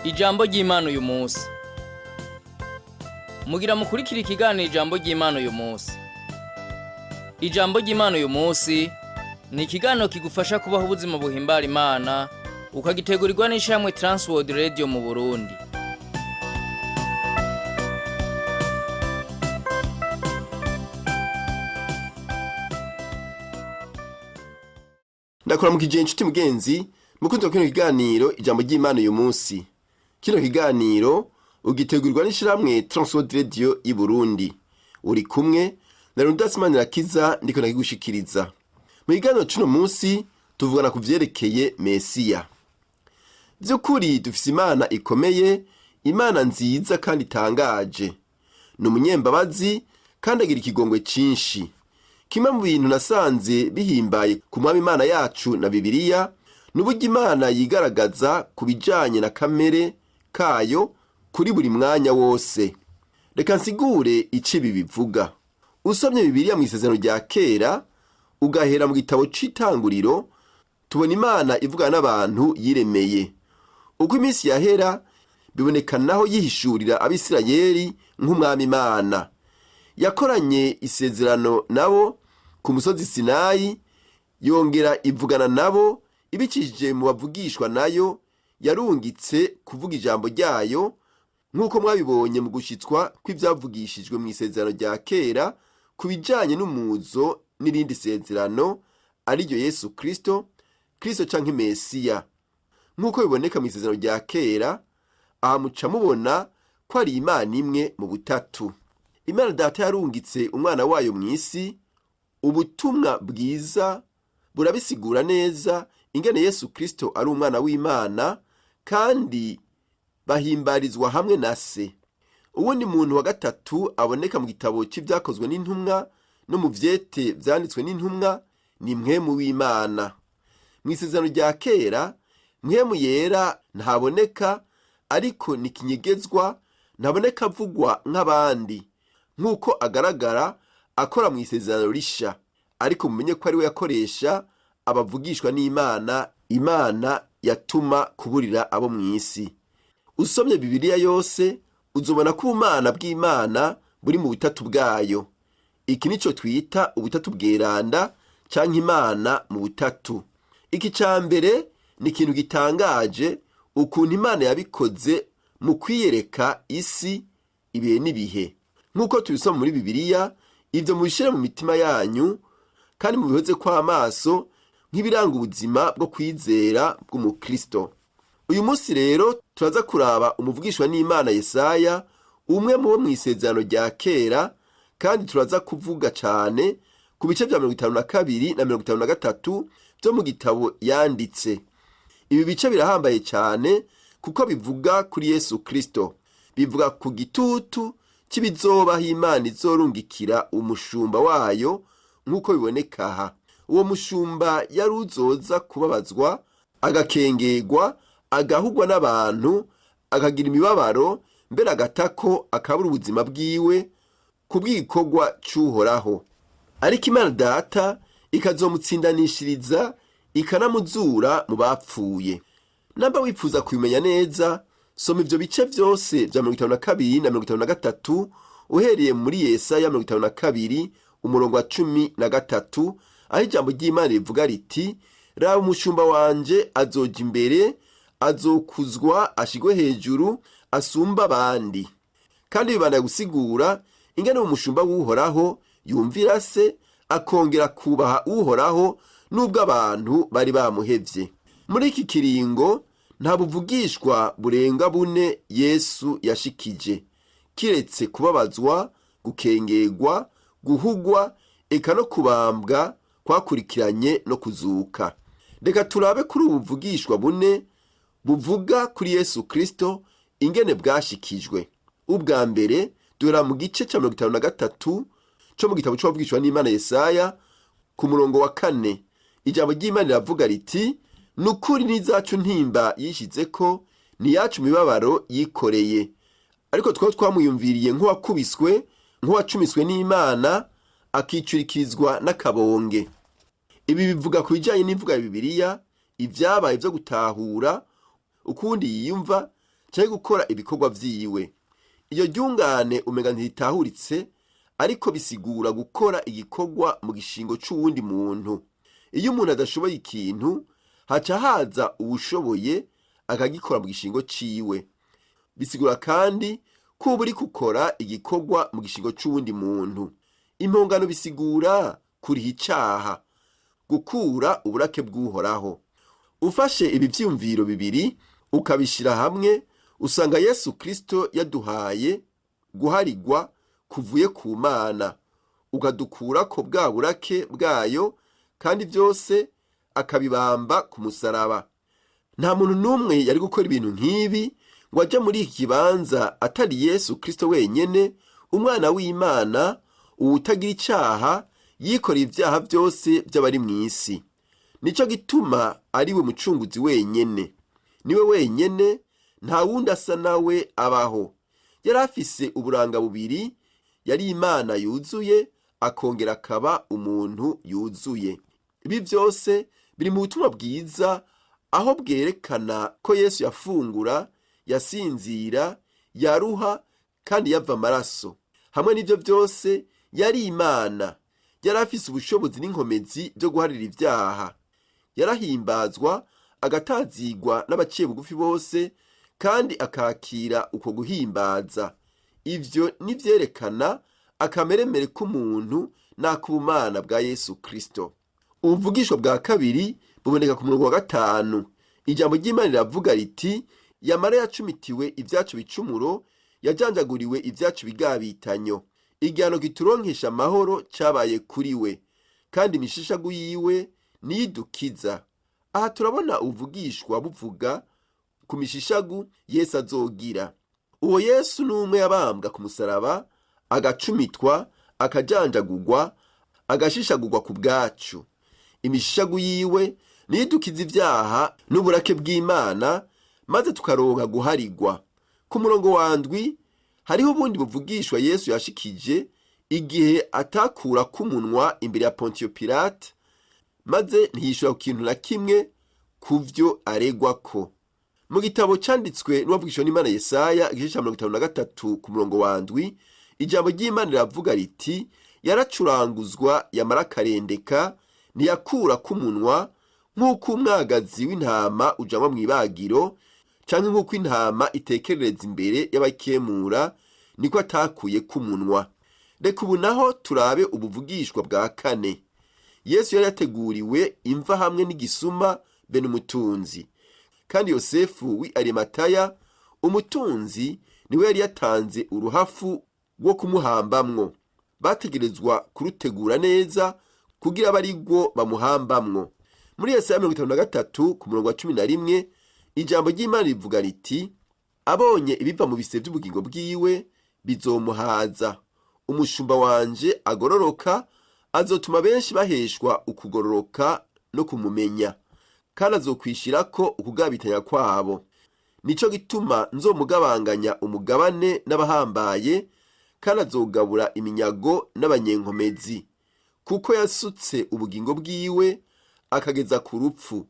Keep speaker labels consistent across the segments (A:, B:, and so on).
A: Ijambo ry'Imana uyu munsi. Mugira mukurikira ikiganiro ijambo ry'Imana uyu munsi. Ijambo ry'Imana uyu munsi ni ikiganiro kigufasha kubaho ubuzima buhimbara Imana, ukagitegurirwa n'ishamwe Transworld Radio mu Burundi.
B: Ndakora mukije inshuti mugenzi mukunze kino kiganiro ijambo ry'Imana uyu munsi. Kino kiganiro ugitegurirwa n'ishiramwe Transworld Radio i Burundi. Uri kumwe na Rudasimanira Kiza ndiko nakigushikiriza. Mu kiganiro cuno munsi tuvugana ku vyerekeye Mesiya. Vyukuri dufise Imana ikomeye, Imana nziza kandi itangaje. Ni umunyembabazi kandi agira ikigongwe cinshi. Kimwe mu bintu nasanze bihimbaye ku mwami Imana yacu na Bibiliya, n'uburyo Imana yigaragaza ku bijanye na kamere kayo kuri buri mwanya wose. Reka nsigure ici ibi bivuga. Usomye Bibiliya mu isezerano rya kera, ugahera mu gitabo c'Itanguriro, tubona Imana ivugana n'abantu yiremeye. Uko iminsi yahera, biboneka naho yihishurira Abisirayeli nk'umwami Imana. Yakoranye isezerano nabo ku musozi Sinayi, yongera ivugana nabo ibicishije mu bavugishwa nayo, yarungitse kuvuga ijambo ryayo, nk'uko mwabibonye mu gushitswa kw'ivyavugishijwe mu isezerano rya kera ku bijanye n'umuzo n'irindi sezerano, ariryo Yesu Kristo canke Mesiya. Nk'uko biboneka mu isezerano rya kera, aha muca mubona ko ari Imana imwe mu butatu. Imana Data yarungitse umwana wayo mw'isi. Ubutumwa bwiza burabisigura neza ingene Yesu Kristo ari umwana w'Imana kandi bahimbarizwa hamwe na se. Uwundi muntu wa gatatu aboneka mu gitabo c'ivyakozwe n'intumwa no mu vyete vyanditswe n'intumwa ni Mpwemu w'Imana. Mw'isezerano rya kera, Mpwemu yera ntaboneka, ariko ni kinyegezwa, ntaboneka avugwa nk'abandi, nk'uko agaragara akora mu isezerano risha. Ariko mumenye ko ari we yakoresha abavugishwa n'Imana, Imana yatuma kuburira abo mw'isi. Usomye Bibiliya yose uzobona ko ubumana bw'Imana buri mu butatu bwayo. Iki nico twita ubutatu bweranda canke Imana mu butatu. Iki ca mbere ni ikintu gitangaje ukuntu Imana yabikoze mu kwiyereka isi ibihe n'ibihe. Nk'uko tubisoma muri Bibiliya, ivyo mubishire mu mitima yanyu kandi mubihoze kw'amaso nk'ibiranga ubuzima bwo kwizera bw'umukristo. Uyu munsi rero turaza kuraba umuvugishwa n'Imana Yesaya, umwe mu bo mw'isezerano rya kera, kandi turaza kuvuga cane ku bice vya 52 na 53 vyo mu gitabo yanditse. Ibi bice birahambaye cane kuko bivuga kuri Yesu Kristo. Bivuga ku gitutu cy'ibizobaho Imana izorungikira umushumba wayo, nk'uko biboneka aha. Uwo mushumba yari uzoza kubabazwa, agakengegwa, agahugwa n'abantu, akagira imibabaro, mbere agatako akabura ubuzima bwiwe ku bw'igikorwa c'Uhoraho. Ariko Imana Data ikazomutsindanishiriza, ikanamuzura mu bapfuye. Namba wifuza kubimenya neza, soma ivyo bice vyose vya 52 na 53 uhereye muri Yesaya 52 umurongo wa 13, aho ijambo ry'Imana rivuga riti: raba umushumba wanje azoja imbere, azokuzwa ashigwe hejuru, asumba abandi. Kandi bibanda gusigura ingene umushumba w'Uhoraho yumvira se, akongera kubaha Uhoraho nubwo abantu bari bamuhevye. Muri iki kiringo nta buvugishwa burenga bune Yesu yashikije, kiretse kubabazwa, gukengegwa, guhugwa, eka no kubambwa kwakurikiranye no kuzuka. Reka turabe kuri ubu buvugishwa bune buvuga kuri Yesu Kristo ingene bwashikijwe. Ubwa mbere duhera mu gice ca 53 co mu gitabo c'abavugishwa n'Imana Yesaya ku murongo wa 4. Ijambo ry'Imana riravuga riti: nukuri n'izacu ntimba yishizeko, ni yacu mibabaro yikoreye. Ariko twamuyumviriye nk'uwakubiswe, nk'uwacumiswe n'Imana, akicurikirizwa n'akabonge. Ibi bivuga ku bijanye n'imvuga ya Bibiliya, ivyabaye vyo gutahura ukundi yiyumva canke gukora ibikorwa vyiwe. Iyo ryungane umenga ntitahuritse, ariko bisigura gukora igikorwa mu gishingo c'uwundi muntu. Iyo umuntu adashoboye ikintu, haca haza uwushoboye akagikora mu gishingo ciwe. Bisigura kandi ko uba uri gukora igikorwa mu gishingo c'uwundi muntu. Impongano bisigura kuriha icaha, gukura uburake bw'Uhoraho. Ufashe ibi vyiyumviro bibiri ukabishira hamwe, usanga Yesu Kristo yaduhaye guharigwa kuvuye ku Mana, ukadukurako bwa burake bwayo, kandi byose akabibamba ku musaraba. Nta muntu n'umwe yari gukora ibintu nk'ibi ngo aje muri iki kibanza atari Yesu Kristo wenyene, umwana w'Imana, uwutagira icaha, yikoreye ivyaha byose by'abari mw'isi. Nico gituma ari we mucunguzi wenyene. Niwe wenyene, nta wundi asa nawe abaho. Yari afise uburanga bubiri, yari Imana yuzuye, akongera akaba umuntu yuzuye. Ibi byose biri mu butumwa bwiza, aho bwerekana ko Yesu yafungura, yasinzira, yaruha, kandi yava amaraso. Hamwe n'ivyo byose yari Imana. Yari afise ubushobozi n'inkomezi byo guharira ivyaha. Yarahimbazwa, agatazigwa n'abaciye bugufi bose, kandi akakira uko guhimbaza. Ivyo nivyerekana akameremere k'umuntu n'ak'ubumana bwa Yesu Kristo. Ubuvugisho bwa kabiri buboneka ku murongo wa 5. Ijambo ry'Imana riravuga riti, yamara yacumitiwe ivyacu bicumuro, yajanjaguriwe ivyacu bigabitanyo. Igihano kituronkesha amahoro cabaye kuri we, kandi imishishagu yiwe niyidukiza. Aha turabona ubuvugishwa buvuga ku mishishagu Yesu azogira. Uwo Yesu n'umwe yabambwa ku musaraba, agacumitwa, akajanjagurwa, agashishagurwa ku bwacu. Imishishagu yiwe niyidukiza ivyaha n'uburake bw'Imana, maze tukaronka guharigwa. Ku murongo wa 7 hariho ubundi buvugishwa Yesu yashikije igihe atakura k'umunwa imbere ya Pontiyo Pilate, maze ntiyishura ku kintu na kimwe kuvyo aregwako. Mu gitabo canditswe n'uwavugishwa n'Imana Yesaya igice ca 53 ku murongo wa 7, ijambo ry'Imana riravuga riti, yaracuranguzwa yamara akarendeka, ntiyakura k'umunwa, nk'uko umwagazi w'intama ujanwa mw'ibagiro, canke nk'uko intama itekerereza imbere y'abakemura, niko atakuye k'umunwa. Reka ubu naho turabe ubuvugishwa bwa 4. Yesu yari yateguriwe imva hamwe n'igisuma be n'umutunzi. Kandi Yosefu w'Arimataya, umutunzi, niwe yari yatanze uruhafu rwo kumuhambamwo. Bategerezwa kurutegura neza kugira abarigwo bamuhambamwo. Muri Yesaya 53 ku murongo wa 11, ijambo ry'Imana rivuga riti, abonye ibiva mu bise by'ubugingo bwiwe bizomuhaza. Umushumba wanje agororoka, azotuma benshi baheshwa ukugororoka no kumumenya, kandi azokwishirako ukugabitanya kwabo. Nico gituma nzomugabanganya umugabane n'abahambaye, kandi azogabura iminyago n'abanyenkomezi, kuko yasutse ubugingo bwiwe akageza ku rupfu,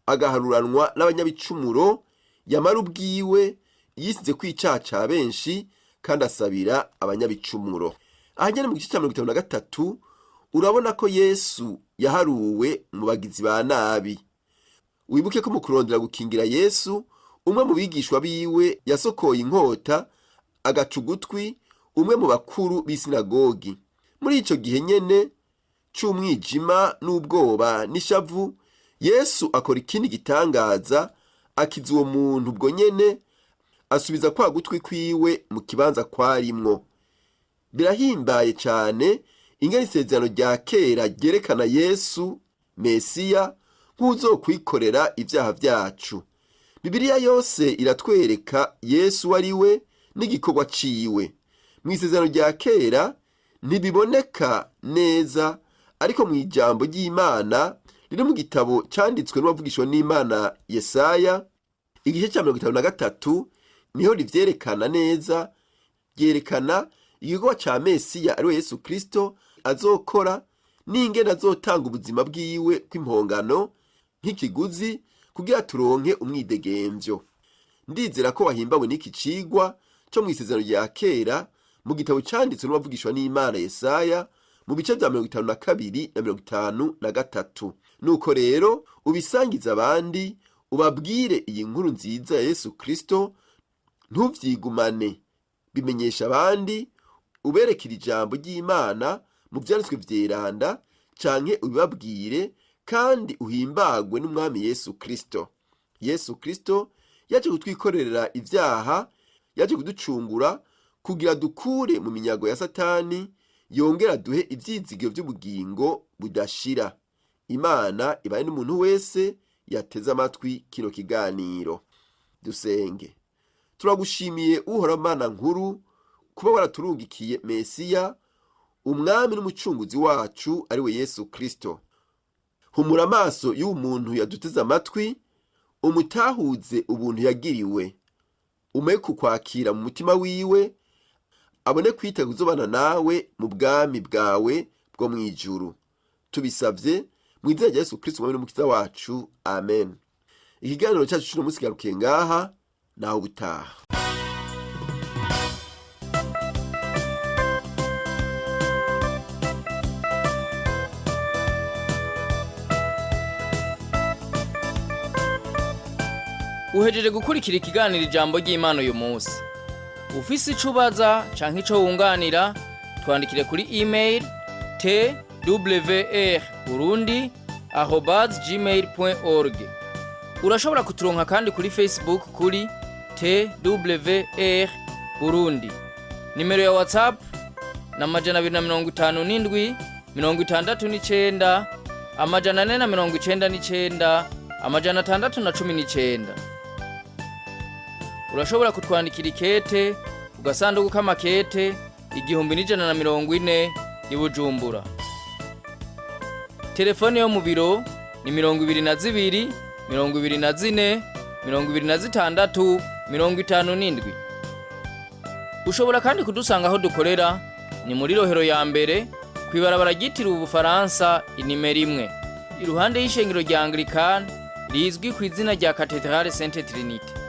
B: agaharuranwa n'abanyabicumuro, yamara ubwiwe yisize kwicaha ca benshi, kandi asabira abanyabicumuro. Ahanyene mu gice ca 53 urabona ko Yesu yaharuwe mu bagizi ba nabi. Wibuke ko mu kurondera gukingira Yesu, umwe mu bigishwa biwe yasokoye inkota, agaca ugutwi umwe mu bakuru b'isinagogi. Muri ico gihe nyene c'umwijima n'ubwoba n'ishavu, Yesu akora ikindi gitangaza, akiza uwo muntu ubwo nyene, asubiza kwa gutwi kwiwe mu kibanza kwarimwo. Birahimbaye cyane ingene isezerano rya kera ryerekana Yesu Mesiya nk'uzokwikorera ivyaha vyacu. Bibiliya yose iratwereka Yesu ari we n'igikorwa ciwe. Mu isezerano rya kera ntibiboneka neza, ariko mu ijambo ry'Imana riri mu gitabo canditswe n'uwavugishwa n'Imana Yesaya igice ca 53 niho rivyerekana neza. Ryerekana igikorwa ca Mesiya ari we Yesu Kristo azokora, n'ingene azotanga ubuzima bwiwe kw'impongano nk'ikiguzi kugira turonke umwidegemvyo. ndizera ko wahimbawe n'iki cigwa cyo mu isezerano rya kera mu gitabo cyanditswe n'uwavugishwa n'Imana Yesaya mu bice bya 52 na 53. Nuko rero ubisangiza abandi, ubabwire iyi nkuru nziza ya Yesu Kristo, ntuvyigumane, bimenyesha abandi, uberekera ijambo ry'Imana mu byanditswe vyeranda, canke ubibabwire, kandi uhimbagwe n'umwami Yesu Kristo. Yesu Kristo yaje kutwikorera ivyaha, yaje kuducungura kugira dukure mu minyago ya Satani, yongera duhe ivyizigiro by'ubugingo budashira. Imana ibaye n'umuntu wese yateze amatwi kino kiganiro. Dusenge. Turagushimiye Uhoraho Mana nkuru kuba waraturungikiye Mesiya, umwami n'umucunguzi wacu ari we Yesu Kristo. Humura amaso y'umuntu yaduteze amatwi, umutahuze ubuntu yagiriwe, umeke kukwakira mu mutima wiwe, abone kwitega kuzobana nawe mu bwami bwawe bwo mwijuru. Tubisavye mu izina rya Yesu Kristo umwami n'umukiza wacu, amen. Ikiganiro cyacu cy'uno munsi garukiye ngaha, naho gutaha.
A: Uhejeje gukurikira ikiganiro ijambo ry'Imana uyu munsi. Ufise ico ubaza canke ico wunganira, twandikire kuri email twrburundi@gmail.org. Urashobora kuturonka kandi kuri Facebook kuri twrburundi. Nimero ya Whatsapp na 257 69 499 619. Urashobora kutwandikira ikete ugasanduku k'amakete 1140 i Bujumbura. Telefone yo mu biro ni 22 24 26 57. Ushobora kandi kudusanga aho dukorera ni muri Rohero ya mbere kwibarabara ryitiriwe Ubufaransa inimero 1 iruhande y'ishengero rya Anglikani rizwi ku izina rya Cathedrale Sainte Trinité.